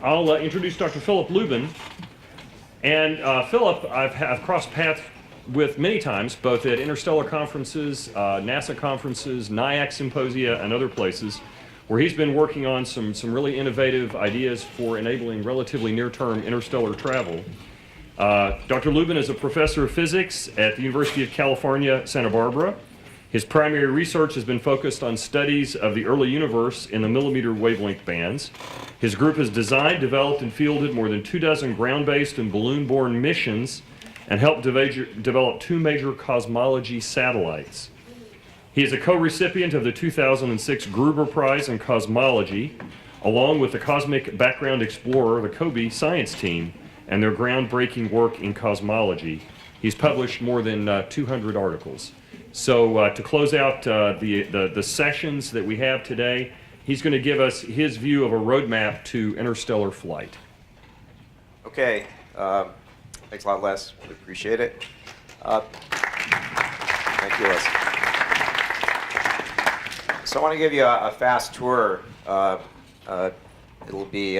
I'll introduce Dr. Philip Lubin. And Philip, I've crossed paths with many times, both at Interstellar conferences, NASA conferences, NIAC symposia, and other places, where he's been working on some really innovative ideas for enabling relatively near-term interstellar travel. Dr. Lubin is a professor of physics at the University of California, Santa Barbara. His primary research has been focused on studies of the early universe in the millimeter wavelength bands. His group has designed, developed, and fielded more than 24 ground-based and balloon-borne missions and helped develop 2 major cosmology satellites. He is a co-recipient of the 2006 Gruber Prize in Cosmology, along with the Cosmic Background Explorer, the COBE science team, and their groundbreaking work in cosmology. He's published more than 200 articles. So to close out the sessions that we have today, he's going to give us his view of a roadmap to interstellar flight. Okay. Thanks a lot, Les. Really appreciate it. Thank you, Les. So I want to give you a fast tour. It'll be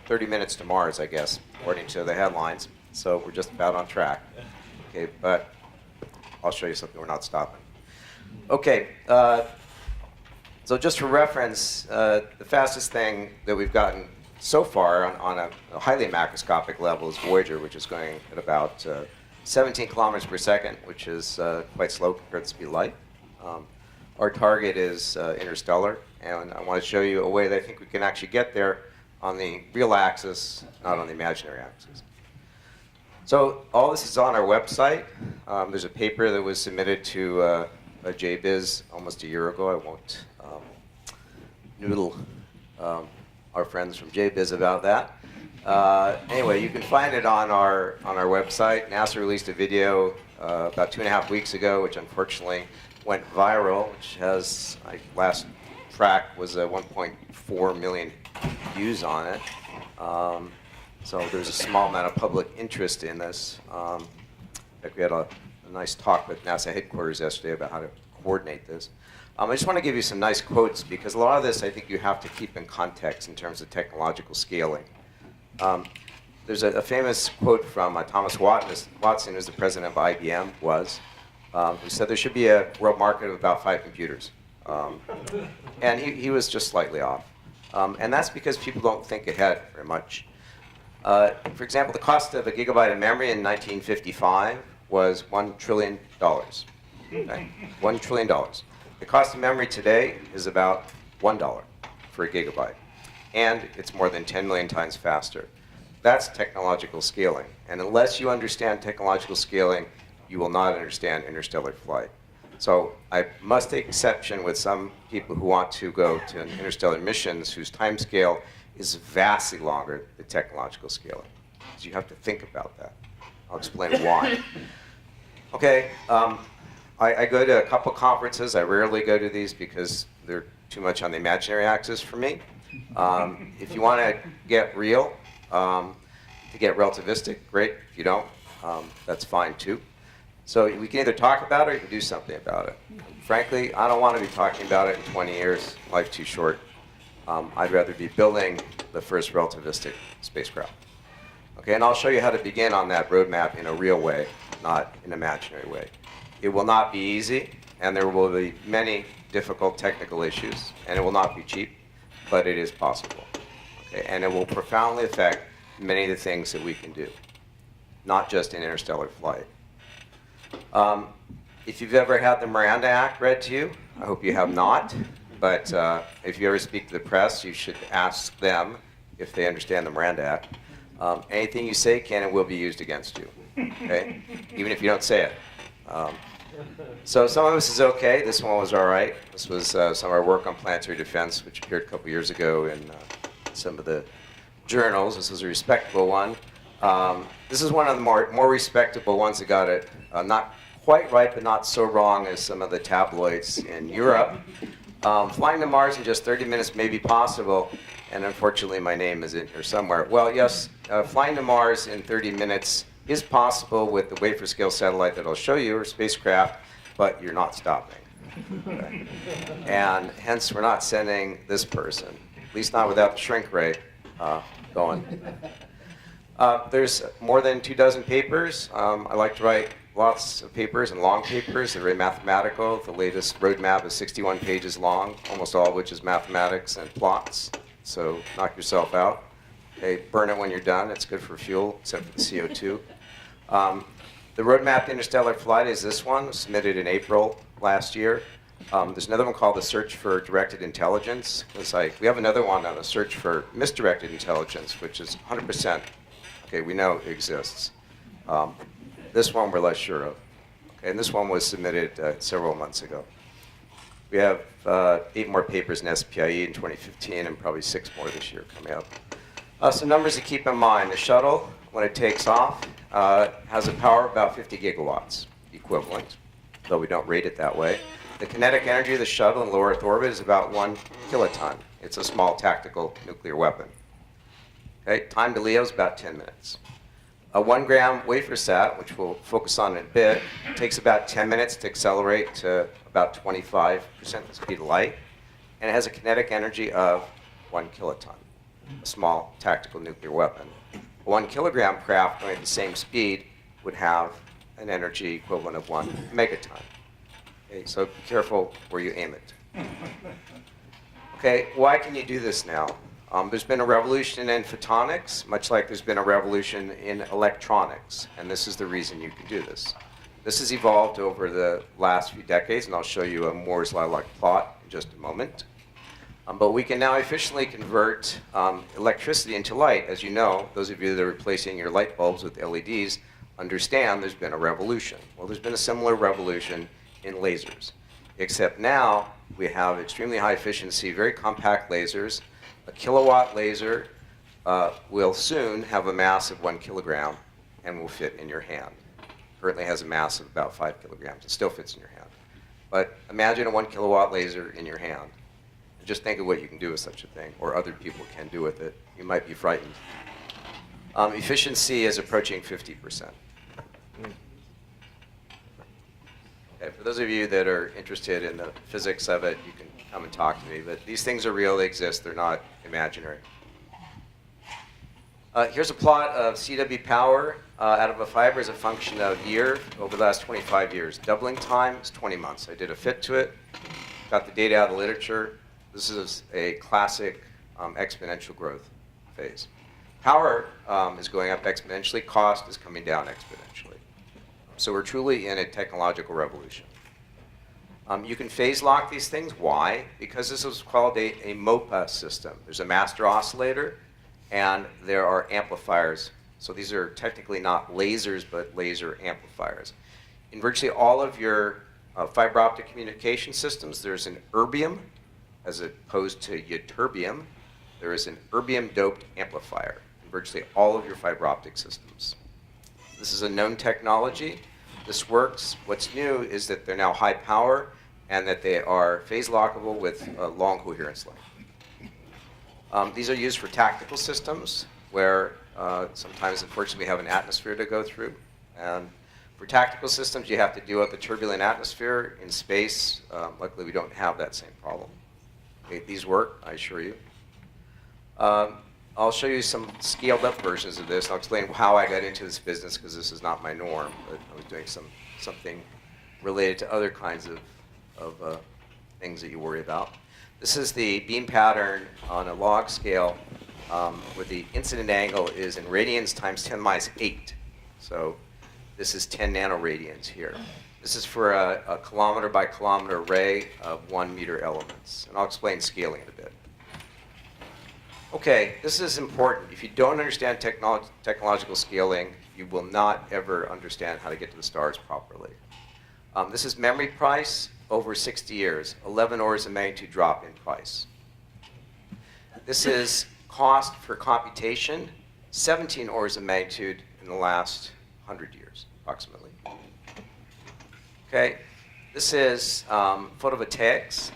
30 minutes to Mars, I guess, according to the headlines. So we're just about on track. Okay, but I'll show you something we're not stopping. Okay, so just for reference, the fastest thing that we've gotten so far on a highly macroscopic level is Voyager, which is going at about 17 kilometers per second, which is quite slow compared to the speed of light. Our target is Interstellar, and I want to show you a way that I think we can actually get there on the real axis, not on the imaginary axis. So all this is on our website. There's a paper that was submitted to a JBiz almost a year ago. I won't noodle our friends from JBiz about that. Anyway, you can find it on our website. NASA released a video about 2.5 weeks ago, which unfortunately went viral, which has, last track was 1.4 million views on it. So there's a small amount of public interest in this. In fact, we had a nice talk with NASA headquarters yesterday about how to coordinate this. I just want to give you some nice quotes, because a lot of this I think you have to keep in context in terms of technological scaling. There's a famous quote from Thomas Watson, who's the president of IBM, who said there should be a world market of about 5 computers. And he was just slightly off. And that's because people don't think ahead very much. For example, the cost of a gigabyte of memory in 1955 was $1 trillion. Okay? $1 trillion. The cost of memory today is about $1 for a gigabyte. And it's more than 10 million times faster. That's technological scaling. And unless you understand technological scaling, you will not understand interstellar flight. So I must take exception with some people who want to go to interstellar missions whose time scale is vastly longer than technological scaling. So you have to think about that. I'll explain why. Okay, I go to a couple conferences. I rarely go to these because they're too much on the imaginary axis for me. If you want to get real, to get relativistic, great. If you don't, that's fine too. So we can either talk about it or you can do something about it. Frankly, I don't want to be talking about it in 20 years. Life's too short. I'd rather be building the first relativistic spacecraft. Okay, and I'll show you how to begin on that roadmap in a real way, not an imaginary way. It will not be easy, and there will be many difficult technical issues, and it will not be cheap, but it is possible. Okay, and it will profoundly affect many of the things that we can do, not just in interstellar flight. If you've ever had the Miranda Act read to you, I hope you have not, but if you ever speak to the press, you should ask them if they understand the Miranda Act. Anything you say can and will be used against you, okay? Even if you don't say it. So some of this is okay. This one was all right. This was some of our work on planetary defense, which appeared a couple years ago in some of the journals. This was a respectable one. This is one of the more respectable ones that got it not quite right, but not so wrong as some of the tabloids in Europe. Flying to Mars in just 30 minutes may be possible, and unfortunately my name is in here somewhere. Well, yes, flying to Mars in 30 minutes is possible with the wafer scale satellite that I'll show you, or spacecraft, but you're not stopping. Okay? And hence we're not sending this person, at least not without the shrink ray, going. There's more than 24 papers. I like to write lots of papers and long papers. They're very mathematical. The latest roadmap is 61 pages long, almost all of which is mathematics and plots. So knock yourself out. Okay, burn it when you're done. It's good for fuel, except for the CO2. The roadmap to interstellar flight is this one. It was submitted in April last year. There's another one called the Search for Directed Intelligence. It's like, we have another one on the Search for Misdirected Intelligence, which is 100%. Okay, we know it exists. This one we're less sure of. Okay, and this one was submitted several months ago. We have 8 more papers in SPIE in 2015 and probably 6 more this year coming up. Some numbers to keep in mind. The shuttle, when it takes off, has a power of about 50 gigawatts equivalent, though we don't rate it that way. The kinetic energy of the shuttle in low Earth orbit is about 1 kiloton. It's a small tactical nuclear weapon. Okay, time to LEO is about 10 minutes. A 1 gram wafer sat, which we'll focus on in a bit, takes about 10 minutes to accelerate to about 25% the speed of light, and it has a kinetic energy of 1 kiloton, a small tactical nuclear weapon. A 1 kilogram craft going at the same speed would have an energy equivalent of 1 megaton. Okay, so be careful where you aim it. Okay, why can you do this now? There's been a revolution in photonics, much like there's been a revolution in electronics, and this is the reason you can do this. This has evolved over the last few decades, and I'll show you a Moore's law-like plot in just a moment. But we can now efficiently convert electricity into light. As you know, those of you that are replacing your light bulbs with LEDs understand there's been a revolution. Well, there's been a similar revolution in lasers, except now we have extremely high efficiency, very compact lasers. A kilowatt laser will soon have a mass of 1 kilogram and will fit in your hand. Currently has a mass of about 5 kilograms. It still fits in your hand. But imagine a 1 kilowatt laser in your hand. Just think of what you can do with such a thing, or other people can do with it. You might be frightened. Efficiency is approaching 50%. Okay, for those of you that are interested in the physics of it, you can come and talk to me. But these things are real, they exist, they're not imaginary. Here's a plot of CW power out of a fiber as a function of year over the last 25 years. Doubling time is 20 months. I did a fit to it, got the data out of the literature. This is a classic exponential growth phase. Power is going up exponentially, cost is coming down exponentially. So we're truly in a technological revolution. You can phase lock these things. Why? Because this is called a MOPA system. There's a master oscillator, and there are amplifiers. So these are technically not lasers, but laser amplifiers. In virtually all of your fiber optic communication systems, there's an erbium, as opposed to ytterbium. There is an erbium-doped amplifier in virtually all of your fiber optic systems. This is a known technology. This works. What's new is that they're now high power and that they are phase lockable with a long coherence length. These are used for tactical systems where sometimes, unfortunately, we have an atmosphere to go through. And for tactical systems, you have to deal with the turbulent atmosphere. In space, luckily, we don't have that same problem. Okay, these work, I assure you. I'll show you some scaled-up versions of this. I'll explain how I got into this business, because this is not my norm. But I was doing something related to other kinds of things that you worry about. This is the beam pattern on a log scale, where the incident angle is in radians times 10 minus 8. So this is 10 nanoradians here. This is for a kilometer by kilometer array of 1 meter elements. And I'll explain scaling in a bit. Okay, this is important. If you don't understand technological scaling, you will not ever understand how to get to the stars properly. This is memory price over 60 years, 11 orders of magnitude drop in price. This is cost for computation, 17 orders of magnitude in the last 100 years, approximately. Okay, this is photovoltaics.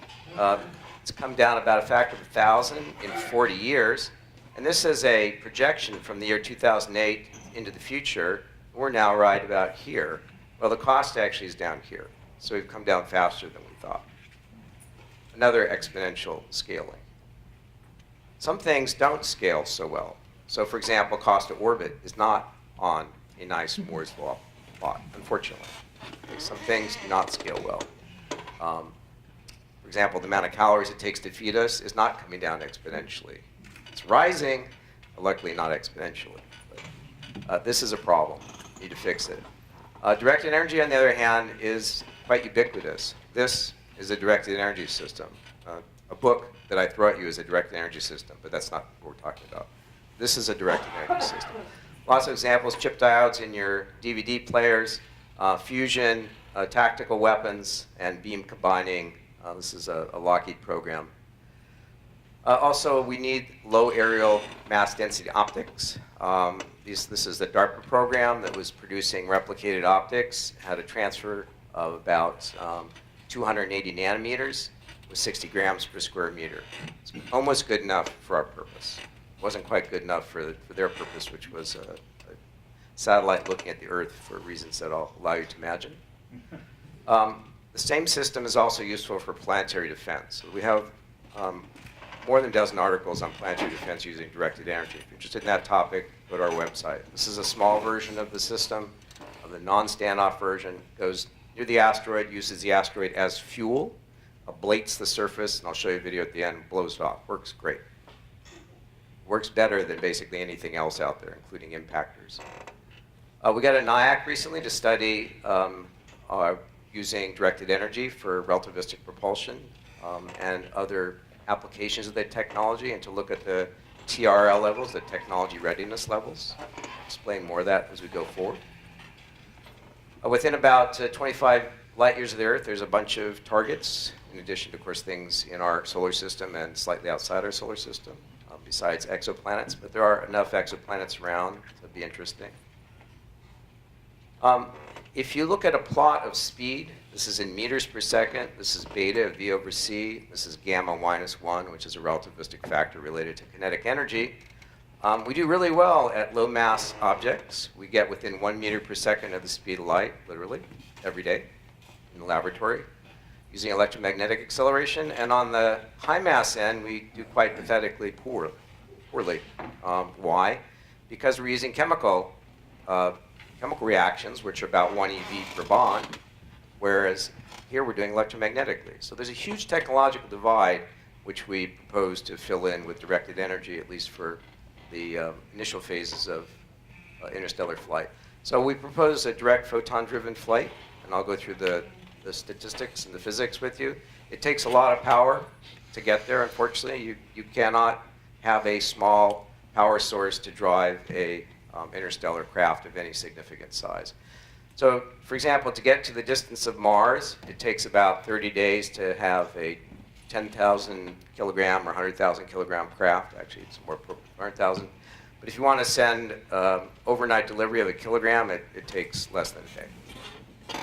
It's come down about a factor of 1,000 in 40 years. And this is a projection from the year 2008 into the future. We're now right about here. Well, the cost actually is down here. So we've come down faster than we thought. Another exponential scaling. Some things don't scale so well. So for example, Costa Orbit is not on a nice Moore's Law plot, unfortunately. Okay, some things do not scale well. For example, the amount of calories it takes to feed us is not coming down exponentially. It's rising, but luckily not exponentially. But, this is a problem. Need to fix it. Directed energy, on the other hand, is quite ubiquitous. This is a directed energy system. A book that I throw at you is a directed energy system, but that's not what we're talking about. This is a directed energy system. Lots of examples, chip diodes in your DVD players, fusion, tactical weapons, and beam combining. This is a Lockheed program. Also, we need low aerial mass density optics. This is the DARPA program that was producing replicated optics, had a transfer of about 280 nanometers with 60 grams per square meter. It's almost good enough for our purpose. It wasn't quite good enough for their purpose, which was a satellite looking at the Earth for reasons that I'll allow you to imagine. The same system is also useful for planetary defense. So we have more than a dozen articles on planetary defense using directed energy. If you're interested in that topic, go to our website. This is a small version of the system. The non-standoff version goes near the asteroid, uses the asteroid as fuel, ablates the surface, and I'll show you a video at the end, blows it off. Works great. Works better than basically anything else out there, including impactors. We got a NIAC recently to study using directed energy for relativistic propulsion and other applications of the technology, and to look at the TRL levels, the technology readiness levels. I'll explain more of that as we go forward. Within about 25 light years of the Earth, there's a bunch of targets, in addition to, of course, things in our solar system and slightly outside our solar system, besides exoplanets. But there are enough exoplanets around to be interesting. If you look at a plot of speed, this is in meters per second, this is beta of V over C, this is gamma minus 1, which is a relativistic factor related to kinetic energy. We do really well at low mass objects. We get within 1 meter per second of the speed of light, literally, every day in the laboratory, using electromagnetic acceleration. And on the high mass end, we do quite pathetically poorly. Why? Because we're using chemical reactions, which are about 1 eV per bond, whereas here we're doing electromagnetically. So there's a huge technological divide, which we propose to fill in with directed energy, at least for the initial phases of interstellar flight. So we propose a direct photon-driven flight, and I'll go through the statistics and the physics with you. It takes a lot of power to get there, unfortunately. You cannot have a small power source to drive a interstellar craft of any significant size. So, for example, to get to the distance of Mars, it takes about 30 days to have a 10,000 kilogram or 100,000 kilogram craft. Actually, it's more 100,000. But if you want to send overnight delivery of a kilogram, it takes less than a day.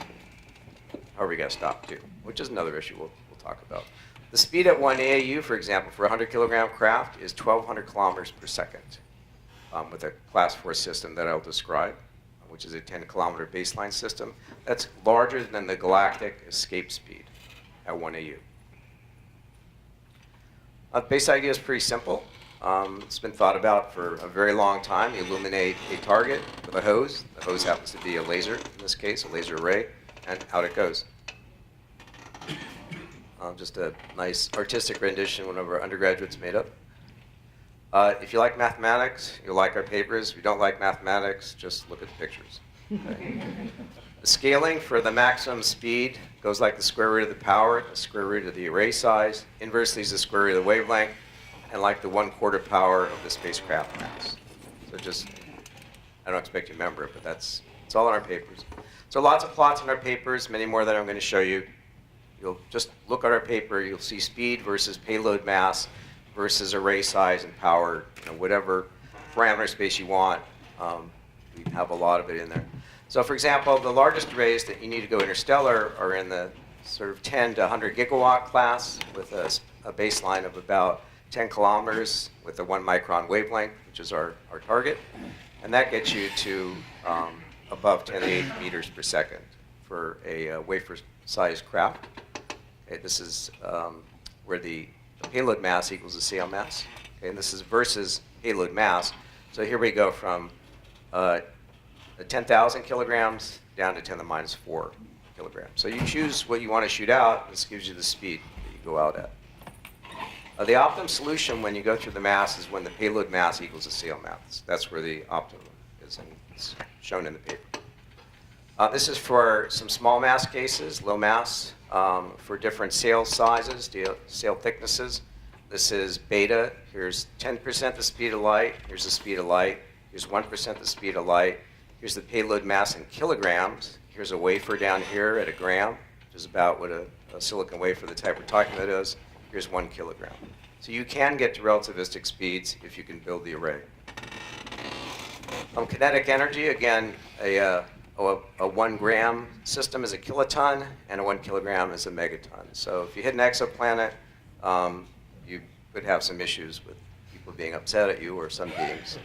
However, you got to stop too, which is another issue we'll talk about. The speed at 1 AAU, for example, for a 100 kilogram craft is 1,200 kilometers per second. With a class 4 system that I'll describe, which is a 10 kilometer baseline system. That's larger than the galactic escape speed at 1 AU. The base idea is pretty simple. It's been thought about for a very long time. You illuminate a target with a hose. The hose happens to be a laser, in this case, a laser array, and out it goes. Just a nice artistic rendition one of our undergraduates made up. If you like mathematics, you'll like our papers. If you don't like mathematics, just look at the pictures. Okay? The scaling for the maximum speed goes like the square root of the power, the square root of the array size. Inversely is the square root of the wavelength, and like the 1/4 power of the spacecraft mass. So just, I don't expect you to remember it, but it's all in our papers. So lots of plots in our papers, many more than I'm going to show you. You'll just look at our paper, you'll see speed versus payload mass versus array size and power, whatever parameter space you want. We have a lot of it in there. So for example, the largest arrays that you need to go interstellar are in the sort of 10 to 100 gigawatt class with a baseline of about 10 kilometers with a 1 micron wavelength, which is our target. And that gets you to above 10 to 8 meters per second for a wafer-sized craft. Okay, this is where the payload mass equals the sail mass. Okay, and this is versus payload mass. So here we go from 10,000 kilograms down to 10 to the minus 4 kilograms. So you choose what you want to shoot out. This gives you the speed that you go out at. The optimum solution when you go through the mass is when the payload mass equals the sail mass. That's where the optimum is, and it's shown in the paper. This is for some small mass cases, low mass, for different sail sizes, sail thicknesses. This is beta. Here's 10% the speed of light. Here's the speed of light. Here's 1% the speed of light. Here's the payload mass in kilograms. Here's a wafer down here at a gram, which is about what a silicon wafer, the type we're talking about, is. Here's 1 kilogram. So you can get to relativistic speeds if you can build the array. Kinetic energy, again, a 1 gram system is a kiloton, and a 1 kilogram is a megaton. So if you hit an exoplanet, you could have some issues with people being upset at you or some beings.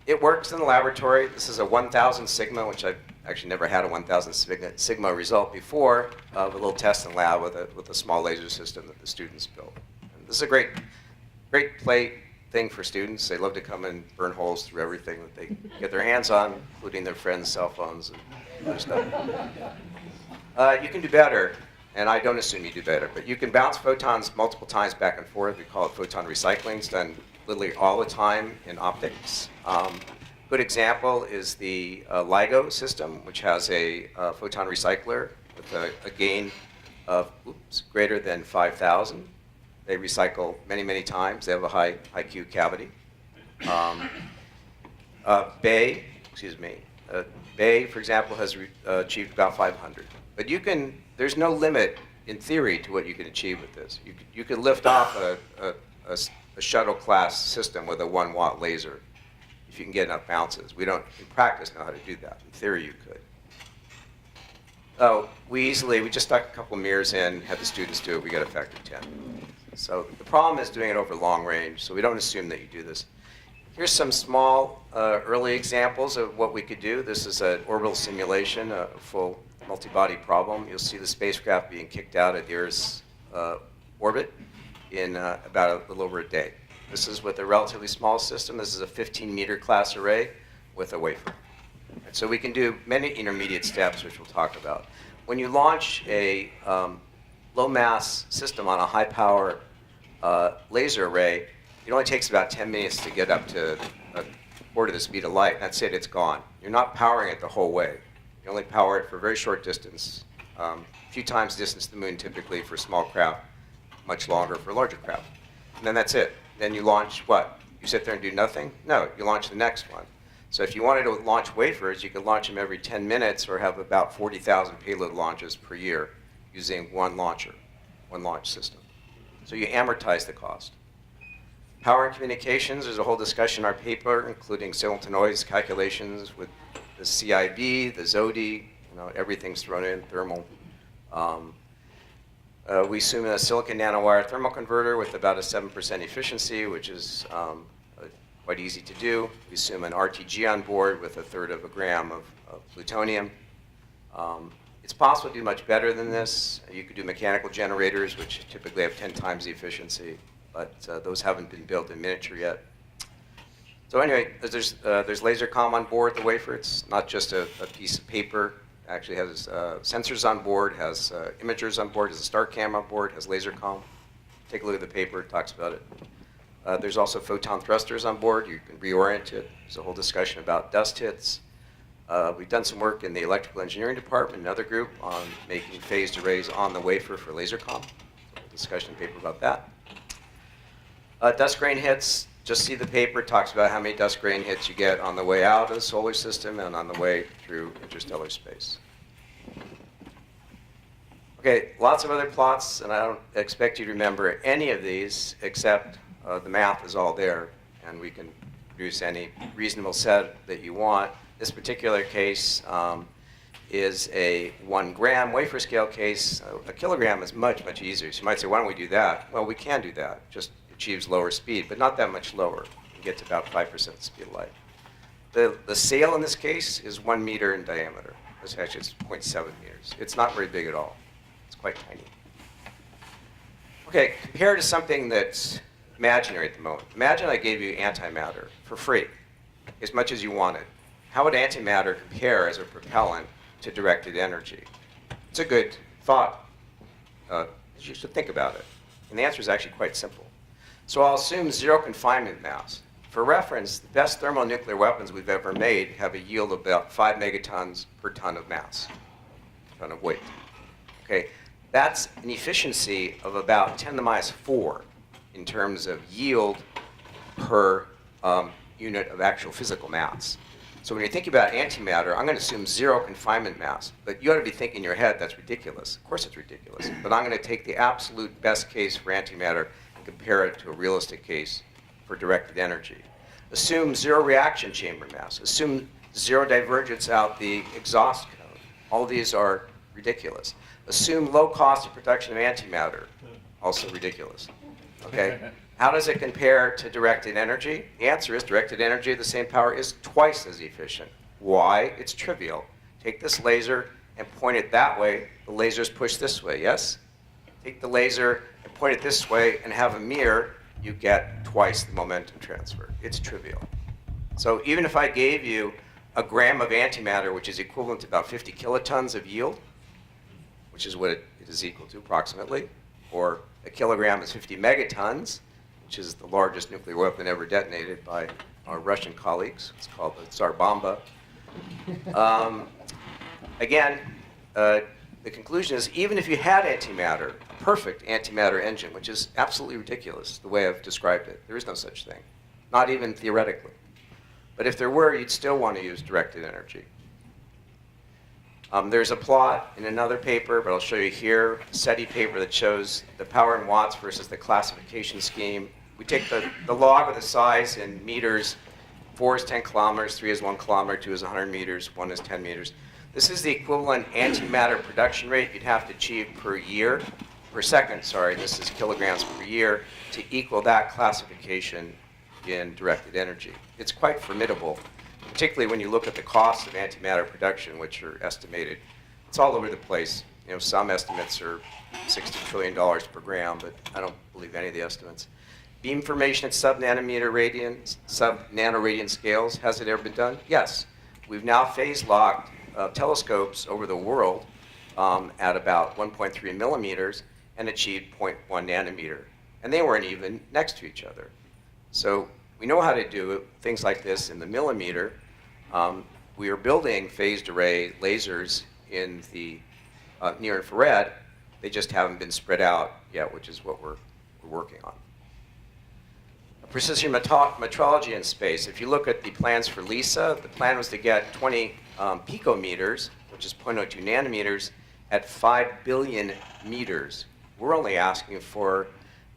It works in the laboratory. This is a 1,000 sigma, which I've actually never had a 1,000 sigma result before, of a little test in lab with a small laser system that the students built. And this is a great thing for students. They love to come and burn holes through everything that they get their hands on, including their friends' cell phones and other stuff. You can do better, and I don't assume you do better, but you can bounce photons multiple times back and forth. We call it photon recycling. It's done literally all the time in optics. Good example is the LIGO system, which has a photon recycler with a gain of greater than 5,000. They recycle many, many times. They have a high Q cavity. Bay, for example, has achieved about 500. But there's no limit in theory to what you can achieve with this. You could lift off a shuttle class system with a 1 watt laser if you can get enough bounces. We don't, in practice, know how to do that. In theory, you could. Oh, we just stuck a couple mirrors in, had the students do it, we got a factor of 10. So the problem is doing it over long range, so we don't assume that you do this. Here's some small early examples of what we could do. This is an orbital simulation, a full multi-body problem. You'll see the spacecraft being kicked out of the Earth's orbit in about a little over a day. This is with a relatively small system. This is a 15-meter class array with a wafer. And so we can do many intermediate steps, which we'll talk about. When you launch a low-mass system on a high-power laser array, it only takes about 10 minutes to get up to a quarter of the speed of light. That's it, it's gone. You're not powering it the whole way. You only power it for a very short distance, a few times distance to the moon typically for small craft, much longer for larger craft. And then that's it. Then you launch what? You sit there and do nothing? No, you launch the next one. So if you wanted to launch wafers, you could launch them every 10 minutes or have about 40,000 payload launches per year using one launch system. So you amortize the cost. Power and communications, there's a whole discussion in our paper, including signal to noise calculations with the CIB, the ZODI, everything's thrown in, thermal. We assume a silicon nanowire thermal converter with about a 7% efficiency, which is quite easy to do. We assume an RTG on board with 1/3 of a gram of plutonium. It's possible to do much better than this. You could do mechanical generators, which typically have 10 times the efficiency, but those haven't been built in miniature yet. So anyway, there's laser comm on board the wafer. It's not just a piece of paper. It actually has sensors on board, has imagers on board, has a star cam on board, has laser comm. Take a look at the paper, it talks about it. There's also photon thrusters on board. You can reorient it. There's a whole discussion about dust hits. We've done some work in the electrical engineering department, another group, on making phased arrays on the wafer for laser comm. So a discussion paper about that. Dust grain hits. Just see the paper. It talks about how many dust grain hits you get on the way out of the solar system and on the way through interstellar space. Okay, lots of other plots, and I don't expect you to remember any of these, except the math is all there, and we can produce any reasonable set that you want. This particular case is a 1 gram wafer scale case. A kilogram is much, much easier. So you might say, why don't we do that? Well, we can do that. Just achieves lower speed, but not that much lower. You get to about 5% the speed of light. The sail in this case is 1 meter in diameter. This actually is 0.7 meters. It's not very big at all. It's quite tiny. Okay, compared to something that's imaginary at the moment. Imagine I gave you antimatter for free, as much as you wanted. How would antimatter compare as a propellant to directed energy? It's a good thought. You should think about it. And the answer is actually quite simple. So I'll assume zero confinement mass. For reference, the best thermonuclear weapons we've ever made have a yield of about 5 megatons per ton of mass, ton of weight. Okay, that's an efficiency of about 10 to the minus 4 in terms of yield per unit of actual physical mass. So when you're thinking about antimatter, I'm going to assume zero confinement mass. But you ought to be thinking in your head, that's ridiculous. Of course it's ridiculous. But I'm going to take the absolute best case for antimatter and compare it to a realistic case for directed energy. Assume zero reaction chamber mass. Assume zero divergence out the exhaust cone. All these are ridiculous. Assume low cost of production of antimatter. Also ridiculous. Okay? How does it compare to directed energy? The answer is directed energy of the same power is twice as efficient. Why? It's trivial. Take this laser and point it that way. The laser's pushed this way, yes? Take the laser and point it this way and have a mirror, you get twice the momentum transfer. It's trivial. So even if I gave you a gram of antimatter, which is equivalent to about 50 kilotons of yield, which is what it is equal to approximately, or a kilogram is 50 megatons, which is the largest nuclear weapon ever detonated by our Russian colleagues. It's called the Tsar Bomba. Again, the conclusion is even if you had antimatter, a perfect antimatter engine, which is absolutely ridiculous the way I've described it, there is no such thing, not even theoretically. But if there were, you'd still want to use directed energy. There's a plot in another paper, but I'll show you here, a SETI paper that shows the power in watts versus the classification scheme. We take the log of the size in meters. 4 is 10 kilometers, 3 is 1 kilometer, 2 is 100 meters, 1 is 10 meters. This is the equivalent antimatter production rate you'd have to achieve per second, this is kilograms per year, to equal that classification in directed energy. It's quite formidable, particularly when you look at the costs of antimatter production, which are estimated. It's all over the place. You know, some estimates are $60 trillion per gram, but I don't believe any of the estimates. Beam formation at sub-nanoradian scales, has it ever been done? Yes. We've now phase-locked telescopes over the world at about 1.3 millimeters and achieved 0.1 nanometer. And they weren't even next to each other. So we know how to do things like this in the millimeter. We are building phased array lasers in the near infrared. They just haven't been spread out yet, which is what we're working on. Precision metrology in space. If you look at the plans for LISA, the plan was to get 20 picometers, which is 0.02 nanometers, at 5 billion meters. We're only asking for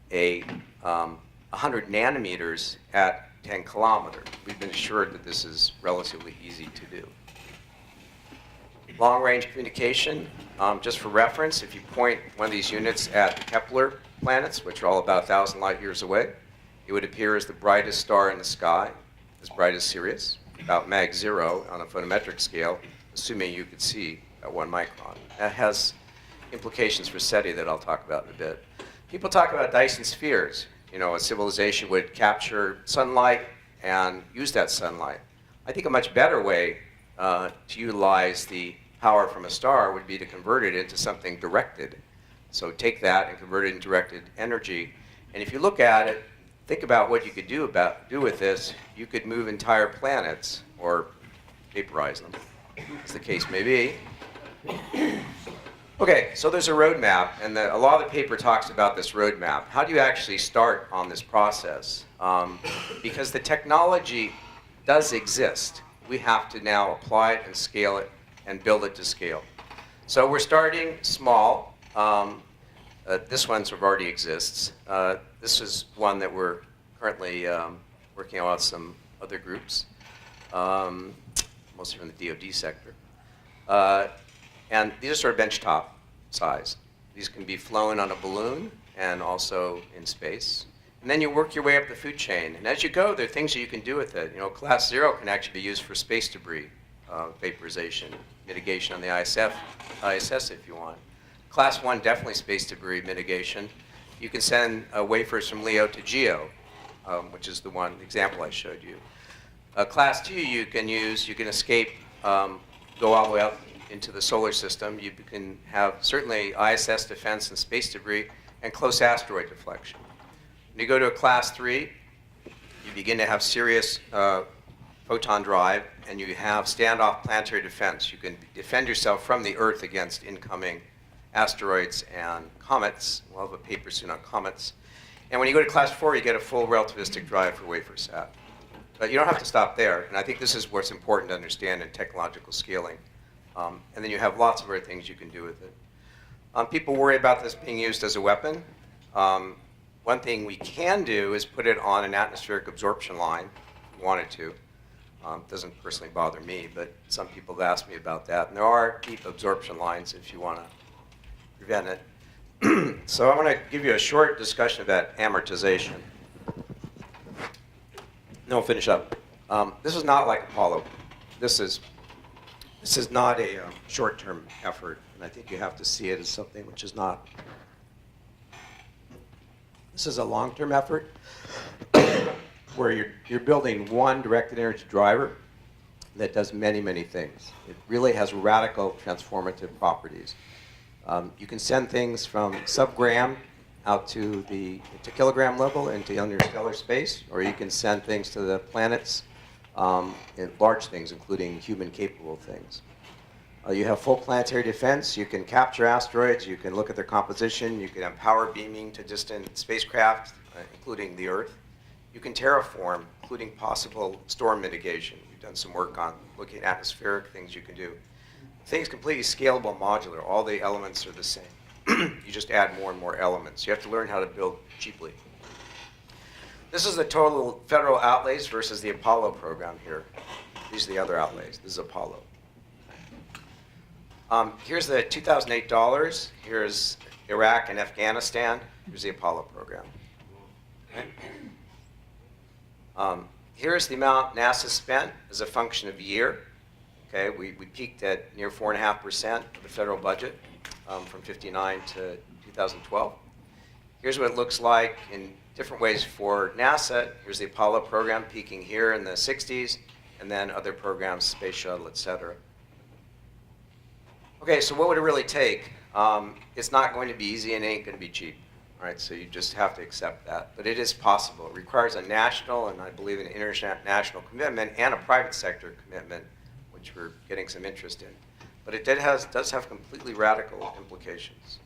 100 nanometers at 10 kilometers. We've been assured that this is relatively easy to do. Long-range communication, just for reference, if you point one of these units at Kepler planets, which are all about 1,000 light years away, it would appear as the brightest star in the sky, as bright as Sirius, about mag 0 on a photometric scale, assuming you could see at 1 micron. That has implications for SETI that I'll talk about in a bit. People talk about Dyson spheres. You know, a civilization would capture sunlight and use that sunlight. I think a much better way to utilize the power from a star would be to convert it into something directed. So take that and convert it into directed energy. And if you look at it, think about what you could do with this. You could move entire planets or vaporize them, as the case may be. Okay, so there's a roadmap, and a lot of the paper talks about this roadmap. How do you actually start on this process? Because the technology does exist. We have to now apply it and scale it and build it to scale. So we're starting small. This one sort of already exists. This is one that we're currently working on with some other groups, mostly from the DoD sector. And these are sort of benchtop size. These can be flown on a balloon and also in space. And then you work your way up the food chain. And as you go, there are things that you can do with it. You know, Class 0 can actually be used for space debris vaporization, mitigation on the ISS if you want. Class 1, definitely space debris mitigation. you can send wafers from LEO to GEO, which is the one example I showed you. Class 2 you can escape, go all the way up into the solar system. You can have certainly ISS defense and space debris and close asteroid deflection. When you go to a class 3, you begin to have serious photon drive, and you have standoff planetary defense. You can defend yourself from the Earth against incoming asteroids and comets. We'll have a paper soon on comets. And when you go to class 4, you get a full relativistic drive for WaferSat. But you don't have to stop there, and I think this is what's important to understand in technological scaling. And then you have lots of other things you can do with it. People worry about this being used as a weapon. One thing we can do is put it on an atmospheric absorption line, if we wanted to. Doesn't personally bother me, but some people have asked me about that. And there are deep absorption lines if you want to prevent it. So I want to give you a short discussion about amortization. No, I'll finish up. This is not like Apollo. This is not a short-term effort, and I think you have to see it as something which is not. This is a long-term effort where you're building one directed energy driver that does many, many things. It really has radical transformative properties. You can send things from sub-gram out to kilogram level into interstellar space, or you can send things to the planets, in large things, including human-capable things. You have full planetary defense. You can capture asteroids. You can look at their composition. You can have power beaming to distant spacecraft, including the Earth. You can terraform, including possible storm mitigation. We've done some work on looking at atmospheric things you can do. Things completely scalable, modular. All the elements are the same. You just add more and more elements. You have to learn how to build cheaply. This is the total federal outlays versus the Apollo program here. These are the other outlays. This is Apollo. Here's the 2008 dollars. Here's Iraq and Afghanistan. Here's the Apollo program. Okay. Here's the amount NASA spent as a function of year. Okay, we peaked at near 4.5% of the federal budget from 59 to 2012. Here's what it looks like in different ways for NASA. Here's the Apollo program peaking here in the 60s, and then other programs, Space Shuttle, et cetera. Okay, so what would it really take? It's not going to be easy and it ain't going to be cheap. All right, so you just have to accept that. But it is possible. It requires a national and I believe an international commitment and a private sector commitment, which we're getting some interest in. But it does have completely radical implications.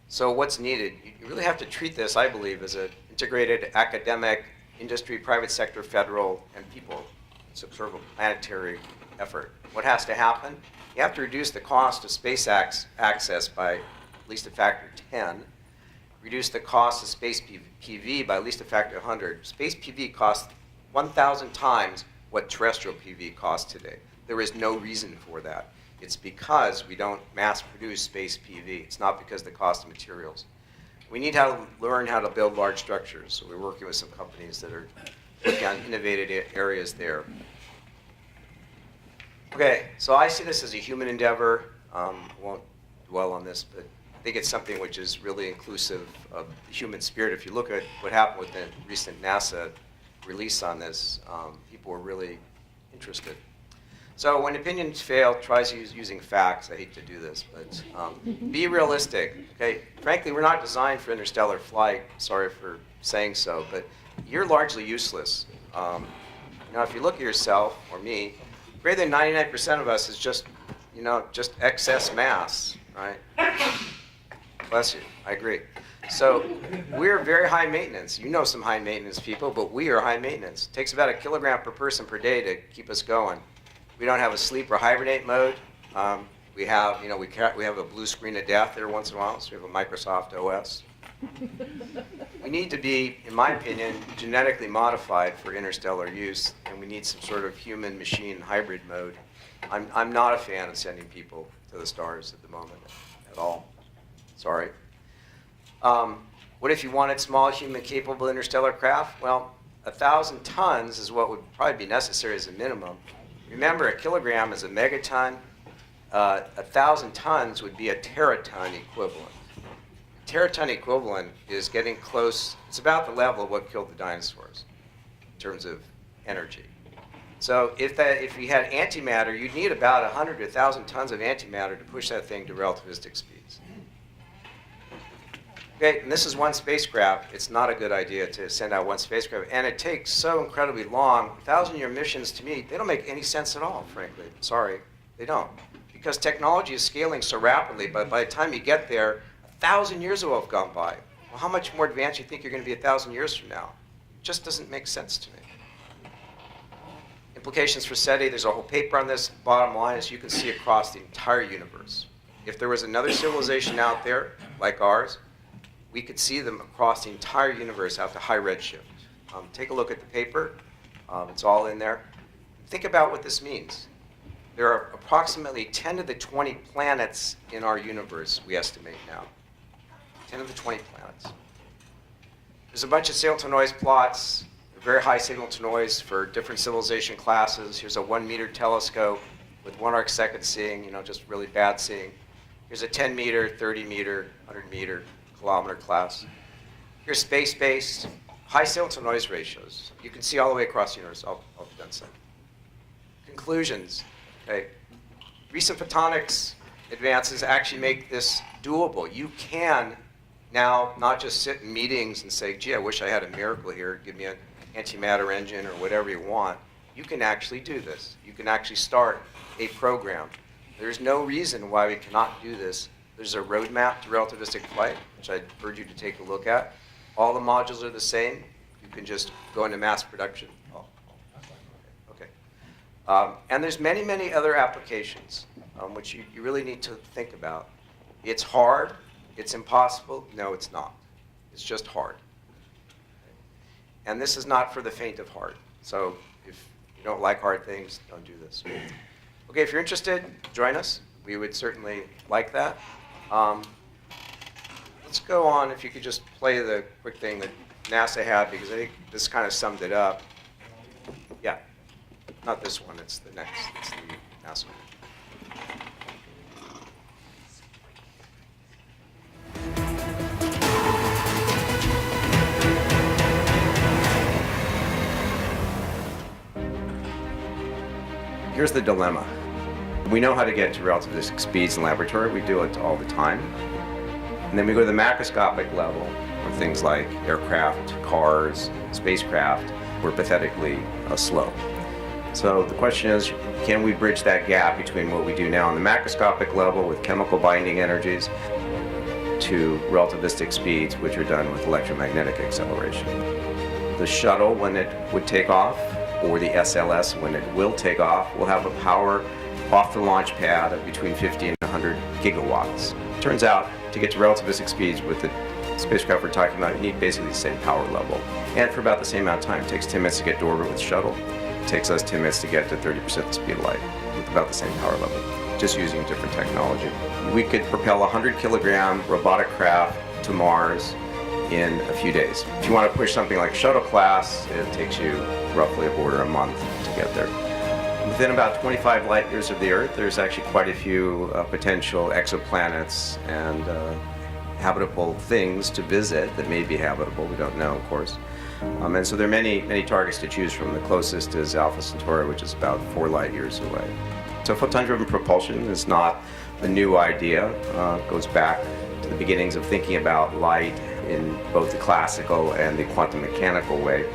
So what's needed? You really have to treat this, I believe, as an integrated academic, industry, private sector, federal, and people. It's a sort of a planetary effort. What has to happen? You have to reduce the cost of space access by at least a factor 10. Reduce the cost of space PV by at least a factor 100. Space PV costs 1,000 times what terrestrial PV costs today. There is no reason for that. It's because we don't mass produce space PV. It's not because of the cost of materials. We need to learn how to build large structures. So we're working with some companies that are working on innovative areas there. Okay, so I see this as a human endeavor. I won't dwell on this, but I think it's something which is really inclusive of the human spirit. If you look at what happened with the recent NASA release on this, people were really interested. So when opinions fail, try using facts. I hate to do this, but be realistic. Okay, frankly, we're not designed for interstellar flight. Sorry for saying so, but you're largely useless. Now, if you look at yourself or me, greater than 99% of us is just excess mass, right? Bless you. I agree. So we're very high maintenance. You know some high maintenance people, but we are high maintenance. It takes about 1 kilogram per person per day to keep us going. We don't have a sleep or hibernate mode. We have a blue screen of death there once in a while, so we have a Microsoft OS. We need to be, in my opinion, genetically modified for interstellar use, and we need some sort of human-machine hybrid mode. I'm not a fan of sending people to the stars at the moment at all. Sorry. What if you wanted small human-capable interstellar craft? Well, 1,000 tons is what would probably be necessary as a minimum. Remember, 1 kilogram is a megaton. 1,000 tons would be a teraton equivalent. teraton equivalent is getting close. It's about the level of what killed the dinosaurs in terms of energy. So if we had antimatter, you'd need about 100 to 1,000 tons of antimatter to push that thing to relativistic speeds. Okay, and this is one spacecraft. It's not a good idea to send out one spacecraft. And it takes so incredibly long. 1,000-year missions, to me, they don't make any sense at all, frankly. Sorry, they don't. Because technology is scaling so rapidly, but by the time you get there, 1,000 years will have gone by. Well, how much more advanced do you think you're going to be 1,000 years from now? It just doesn't make sense to me. Implications for SETI, there's a whole paper on this. Bottom line is you can see across the entire universe. If there was another civilization out there, like ours, we could see them across the entire universe out to high redshift. Take a look at the paper. It's all in there. Think about what this means. There are approximately 10 to the 20 planets in our universe, we estimate now. 10 to the 20 planets. There's a bunch of signal to noise plots, very high signal to noise for different civilization classes. Here's a 1-meter telescope with 1 arcsecond seeing, just really bad seeing. Here's a 10-meter, 30-meter, 100-meter, kilometer class. Here's space-based, high signal to noise ratios. You can see all the way across the universe. I'll be done soon. Conclusions. Okay. Recent photonics advances actually make this doable. You can now not just sit in meetings and say, gee, I wish I had a miracle here, give me an antimatter engine or whatever you want. You can actually do this. You can actually start a program. There's no reason why we cannot do this. There's a roadmap to relativistic flight, which I'd urge you to take a look at. All the modules are the same. You can just go into mass production. Okay. And there's many, many other applications which you really need to think about. It's hard. It's impossible. No, it's not. It's just hard. And this is not for the faint of heart. So if you don't like hard things, don't do this. Okay, if you're interested, join us. We would certainly like that. Let's go on, if you could just play the quick thing that NASA had, because I think this kind of summed it up. Yeah, not this one, it's the next, it's the NASA one. Here's the dilemma. We know how to get to relativistic speeds in laboratory. We do it all the time. And then we go to the macroscopic level, where things like aircraft, cars, spacecraft, we're pathetically slow. So the question is, can we bridge that gap between what we do now on the macroscopic level with chemical binding energies to relativistic speeds, which are done with electromagnetic acceleration? The shuttle, when it would take off, or the SLS, when it will take off, will have a power off the launch pad of between 50 and 100 gigawatts. Turns out, to get to relativistic speeds with the spacecraft we're talking about, you need basically the same power level. And for about the same amount of time. It takes 10 minutes to get to orbit with the shuttle. It takes us 10 minutes to get to 30% the speed of light with about the same power level, just using different technology. We could propel a 100-kilogram robotic craft to Mars in a few days. If you want to push something like shuttle class, it takes you roughly a month to get there. Within about 25 light years of the Earth, there's actually quite a few potential exoplanets and habitable things to visit that may be habitable. We don't know, of course. And so there are many, many targets to choose from. The closest is Alpha Centauri, which is about 4 light years away. So photon-driven propulsion is not a new idea. It goes back to the beginnings of thinking about light in both the classical and the quantum mechanical way.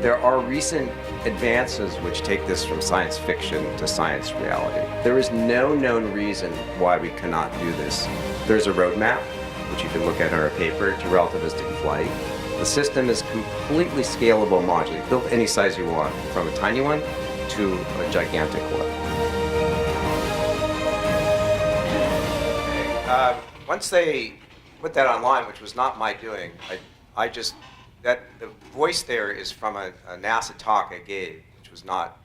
There are recent advances which take this from science fiction to science reality. There is no known reason why we cannot do this. There's a roadmap, which you can look at in our paper, to relativistic flight. The system is completely scalable modular, built any size you want, from a tiny one to a gigantic one. Once they put that online, which was not my doing, the voice there is from a NASA talk I gave, which was not,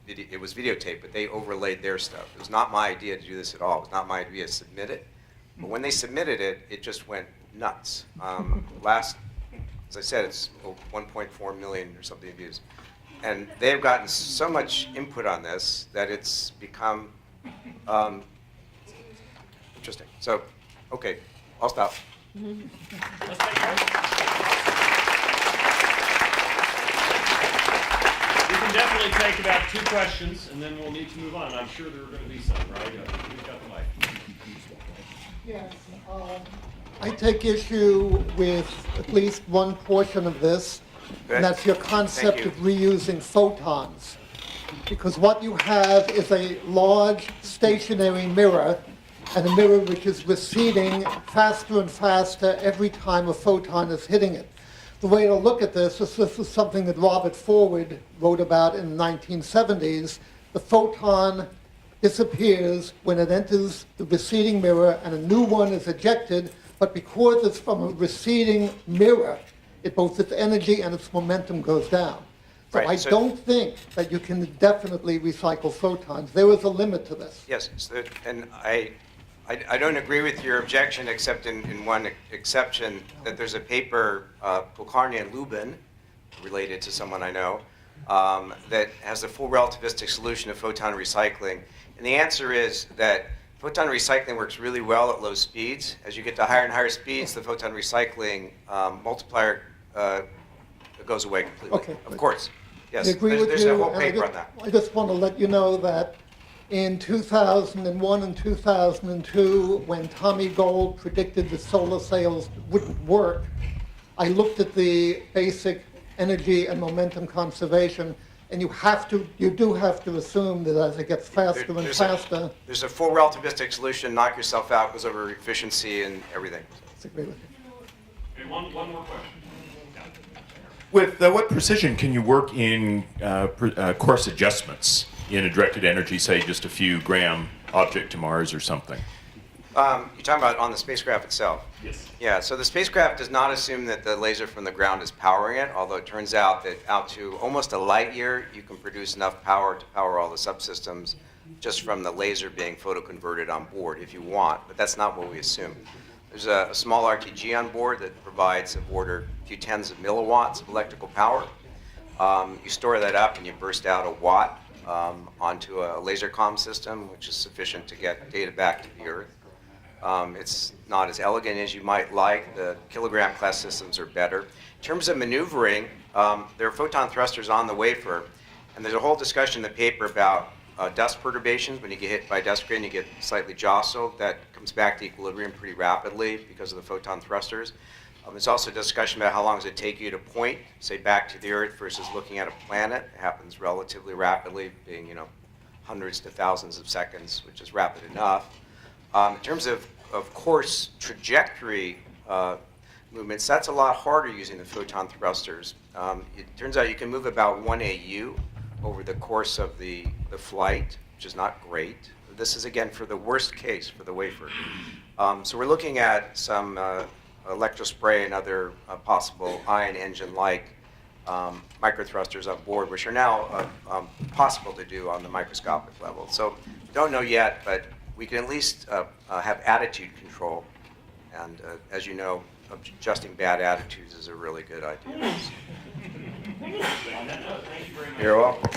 it was videotaped, but they overlaid their stuff. It was not my idea to do this at all. It was not my idea to submit it. But when they submitted it, it just went nuts. As I said, it's 1.4 million or something views. And they've gotten so much input on this that it's become interesting. So, okay, I'll stop. Let's take break. We can definitely take about 2 questions, and then we'll need to move on. I'm sure there are going to be some, right? Who's got the mic? Yes, I take issue with at least one portion of this, and that's your concept Thank of reusing photons. Because what you have is a large stationary mirror, and a mirror which is receding faster and faster every time a photon is hitting it. The way to look at this is something that Robert Forward wrote about in the 1970s. The photon disappears when it enters the receding mirror and a new one is ejected, but because it's from a receding mirror, both its energy and its momentum goes down. So Right, I so- don't think that you can definitely recycle photons. There is a limit to this. Yes, so, and I don't agree with your objection, except in one exception, that there's a paper, Kulkarni and Lubin, related to someone I know, that has a full relativistic solution of photon recycling. And the answer is that photon recycling works really well at low speeds. As you get to higher and higher speeds, the photon recycling multiplier goes away completely. Okay. Of course. Yes, I agree with there's you, a whole and paper on that. I just want to let you know that in 2001 and 2002, when Tommy Gold predicted the solar sails wouldn't work, I looked at the basic energy and momentum conservation, and you do have to assume that as it gets faster and faster. There's a full relativistic solution, knock yourself out, goes over efficiency and everything. I agree with you. Okay, one more question. With what precision can you work in course adjustments in a directed energy, say just a few gram object to Mars or something? You're talking about on the spacecraft itself? Yes. Yeah, so the spacecraft does not assume that the laser from the ground is powering it, although it turns out that out to almost a light year, you can produce enough power to power all the subsystems just from the laser being photoconverted on board if you want, but that's not what we assume. There's a small RTG on board that provides of order a few tens of milliwatts of electrical power. You store that up and you burst out a watt onto a laser comm system, which is sufficient to get data back to the Earth. It's not as elegant as you might like. The kilogram class systems are better. In terms of maneuvering, there are photon thrusters on the wafer, and there's a whole discussion in the paper about dust perturbations. When you get hit by a dust grain, you get slightly jostled. That comes back to equilibrium pretty rapidly because of the photon thrusters. There's also a discussion about how long does it take you to point, say, back to the Earth versus looking at a planet. It happens relatively rapidly, being hundreds to thousands of seconds, which is rapid enough. In terms of course trajectory movements, that's a lot harder using the photon thrusters. It turns out you can move about 1 AU over the course of the flight, which is not great. This is, again, for the worst case for the wafer. So we're looking at some electrospray and other possible ion engine-like microthrusters on board, which are now possible to do on the microscopic level. So we don't know yet, but we can at least have attitude control. And as you know, adjusting bad attitudes is a really good idea. On that note, thank you very much. You're welcome.